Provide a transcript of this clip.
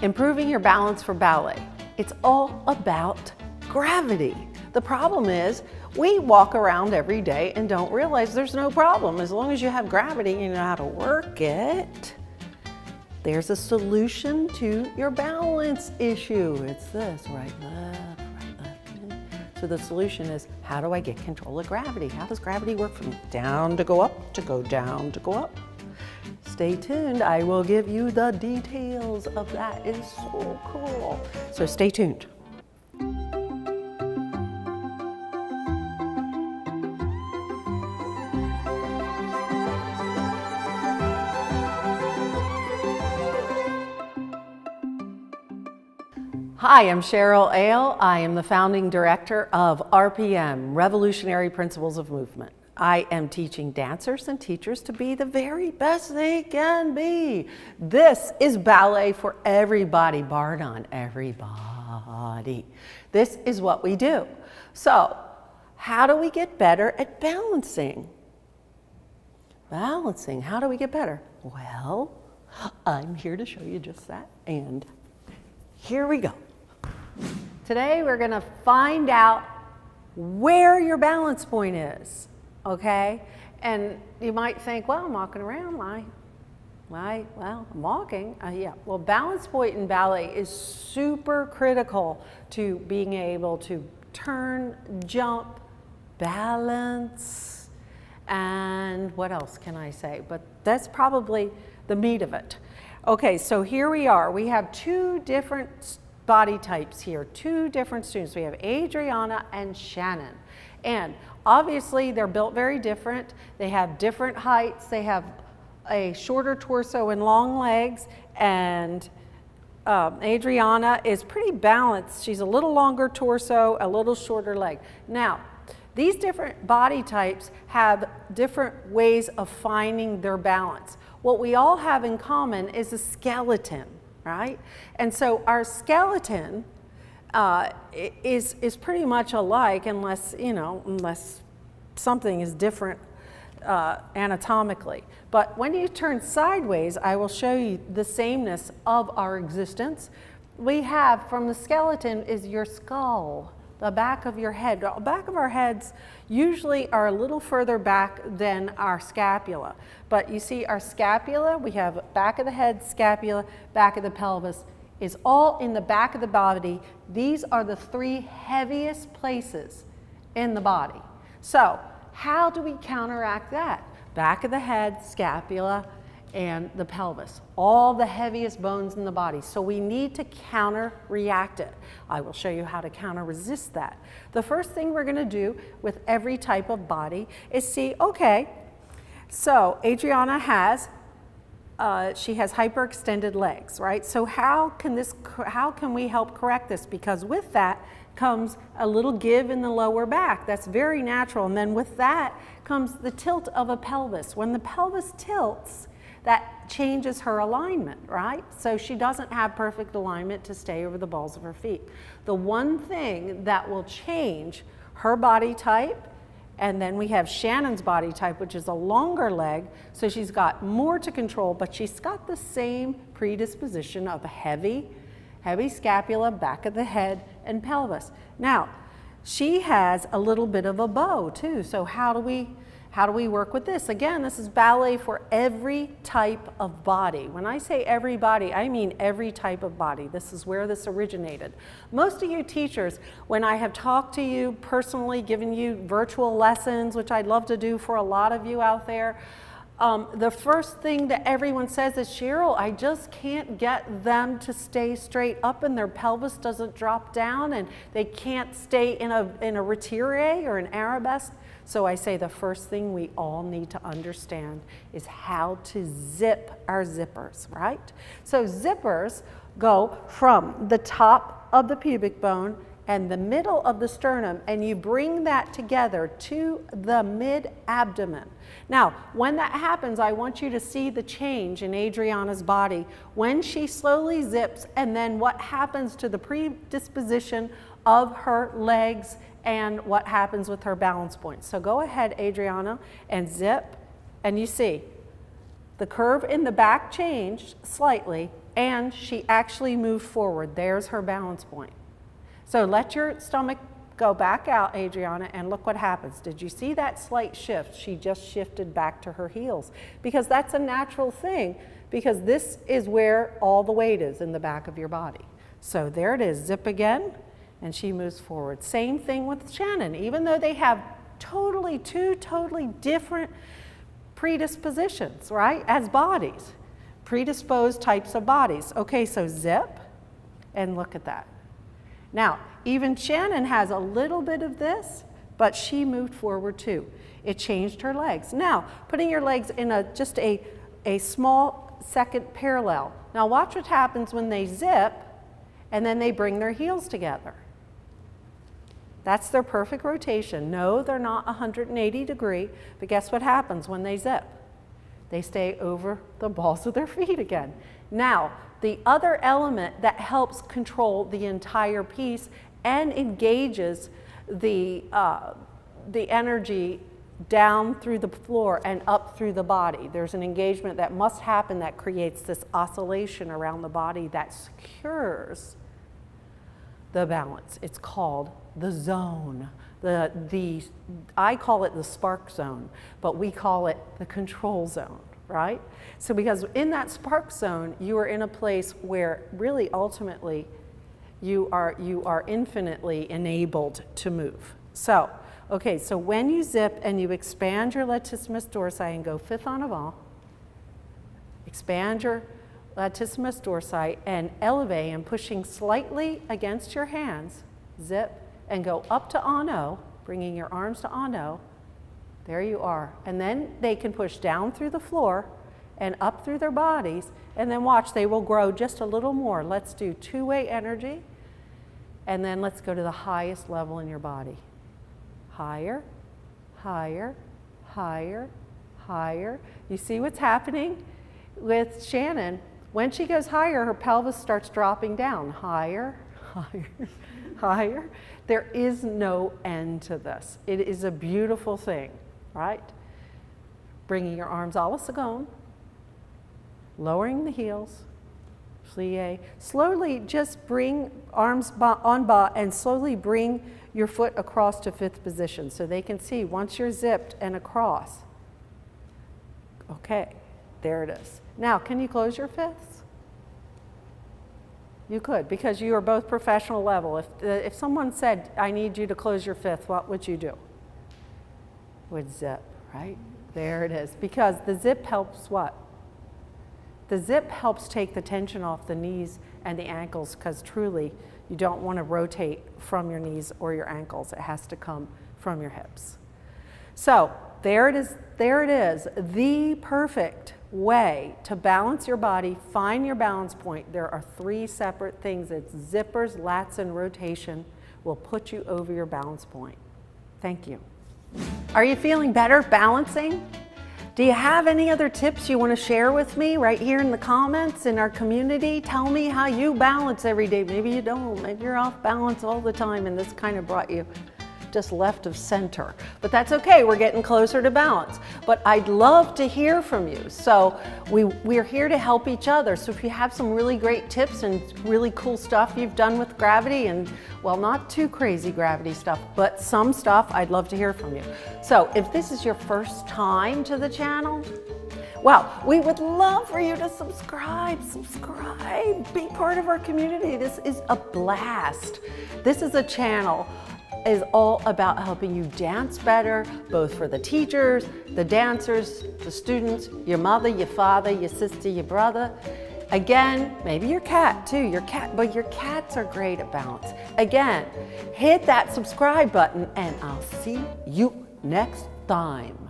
Improving your balance for ballet. It's all about gravity. The problem is we walk around every day and don't realize there's no problem. As long as you have gravity and you know how to work it, there's a solution to your balance issue. It's this, right, left, right, left. So the solution is, how do I get control of gravity? How does gravity work for me? Down to go up, to go down, to go up. Stay tuned, I will give you the details of that. It is so cool. So stay tuned. Hi, I'm Cheryl Ale. I am the founding director of RPM, Revolutionary Principles of Movement. I am teaching dancers and teachers to be the very best they can be. This is ballet for everybody, bar none, everybody. This is what we do. So, how do we get better at balancing? Balancing, how do we get better? Well, I'm here to show you just that, and here we go. Today we're going to find out where your balance point is, okay? And you might think, well, I'm walking around, well, I'm walking. Yeah, well, balance point in ballet is super critical to being able to turn, jump, balance, and what else can I say? But that's probably the meat of it. Okay, so here we are. We have two different body types here, two different students. We have Adriana and Shannon. And obviously they're built very different. They have different heights. They have a shorter torso and long legs. And Adriana is pretty balanced. She's a little longer torso, a little shorter leg. Now, these different body types have different ways of finding their balance. What we all have in common is a skeleton, right? And so our skeleton is pretty much alike unless something is different anatomically. But when you turn sideways, I will show you the sameness of our existence. We have, from the skeleton, is your skull, the back of your head. The back of our heads usually are a little further back than our scapula. But you see our scapula, we have back of the head, scapula, back of the pelvis, is all in the back of the body. These are the three heaviest places in the body. So how do we counteract that? Back of the head, scapula, and the pelvis, all the heaviest bones in the body. So we need to counter-react it. I will show you how to counter-resist that. The first thing we're gonna do with every type of body is see, okay, so Adriana has, she has hyperextended legs, right? So how can we help correct this? Because with that comes a little give in the lower back. That's very natural. And then with that comes the tilt of a pelvis. When the pelvis tilts, that changes her alignment, right? So she doesn't have perfect alignment to stay over the balls of her feet. The one thing that will change her body type, and then we have Shannon's body type, which is a longer leg, so she's got more to control, but she's got the same predisposition of a heavy scapula, back of the head, and pelvis. Now, she has a little bit of a bow too, so how do we work with this? Again, this is ballet for every type of body. When I say every body, I mean every type of body. This is where this originated. Most of you teachers, when I have talked to you personally, given you virtual lessons, which I'd love to do for a lot of you out there, the first thing that everyone says is, Cheryl, I just can't get them to stay straight up and their pelvis doesn't drop down and they can't stay in a retire or an arabesque. So I say the first thing we all need to understand is how to zip our zippers, right? So zippers go from the top of the pubic bone and the middle of the sternum, and you bring that together to the mid-abdomen. Now, when that happens, I want you to see the change in Adriana's body when she slowly zips, and then what happens to the predisposition of her legs and what happens with her balance point. So go ahead, Adriana, and zip, and you see the curve in the back changed slightly, and she actually moved forward. There's her balance point. So let your stomach go back out, Adriana, and look what happens. Did you see that slight shift? She just shifted back to her heels, because that's a natural thing, because this is where all the weight is, in the back of your body. So there it is, zip again, and she moves forward. Same thing with Shannon. Even though they have two totally different predispositions, right, as bodies, predisposed types of bodies. Okay, so zip, and look at that. Now, even Shannon has a little bit of this, but she moved forward too. It changed her legs. Now, putting your legs in just a small second parallel. Now watch what happens when they zip, and then they bring their heels together. That's their perfect rotation. No, they're not 180 degree, but guess what happens when they zip? They stay over the balls of their feet again. Now, the other element that helps control the entire piece and engages the energy down through the floor and up through the body. There's an engagement that must happen that creates this oscillation around the body that secures the balance. It's called the zone. I call it the spark zone, but we call it the control zone, right? So because in that spark zone, you are in a place where really ultimately you are infinitely enabled to move. So, okay, so when you zip and you expand your latissimus dorsi and go fifth en avant, expand your latissimus dorsi and elevate and pushing slightly against your hands, zip, and go up to ano, bringing your arms to ano. There you are. And then they can push down through the floor and up through their bodies, and then watch, they will grow just a little more. Let's do two-way energy, and then let's go to the highest level in your body. Higher, higher, higher, higher. You see what's happening with Shannon? When she goes higher, her pelvis starts dropping down. Higher, higher, higher. There is no end to this. It is a beautiful thing, right? Bringing your arms a la seconde, lowering the heels, plie. Slowly just bring arms en bas and slowly bring your foot across to fifth position so they can see once you're zipped and across. Okay, there it is. Now, can you close your fists? You could, because you are both professional level. If someone said, I need you to close your fifth, what would you do? Would zip, right? There it is. Because the zip helps what? The zip helps take the tension off the knees and the ankles, because truly, you don't want to rotate from your knees or your ankles. It has to come from your hips. So there it is, the perfect way to balance your body, find your balance point. There are three separate things. It's zippers, lats, and rotation will put you over your balance point. Thank you. Are you feeling better balancing? Do you have any other tips you want to share with me right here in the comments in our community? Tell me how you balance every day. Maybe you don't. Maybe you're off balance all the time and this kind of brought you just left of center. But that's okay, we're getting closer to balance. But I'd love to hear from you. So we're here to help each other. So if you have some really great tips and really cool stuff you've done with gravity, and well, not too crazy gravity stuff, but some stuff, I'd love to hear from you. So if this is your first time to the channel, well, we would love for you to subscribe, be part of our community. This is a blast. This is a channel is all about helping you dance better, both for the teachers, the dancers, the students, your mother, your father, your sister, your brother. Again, maybe your cat too, but your cats are great at balance. Again, hit that subscribe button and I'll see you next time.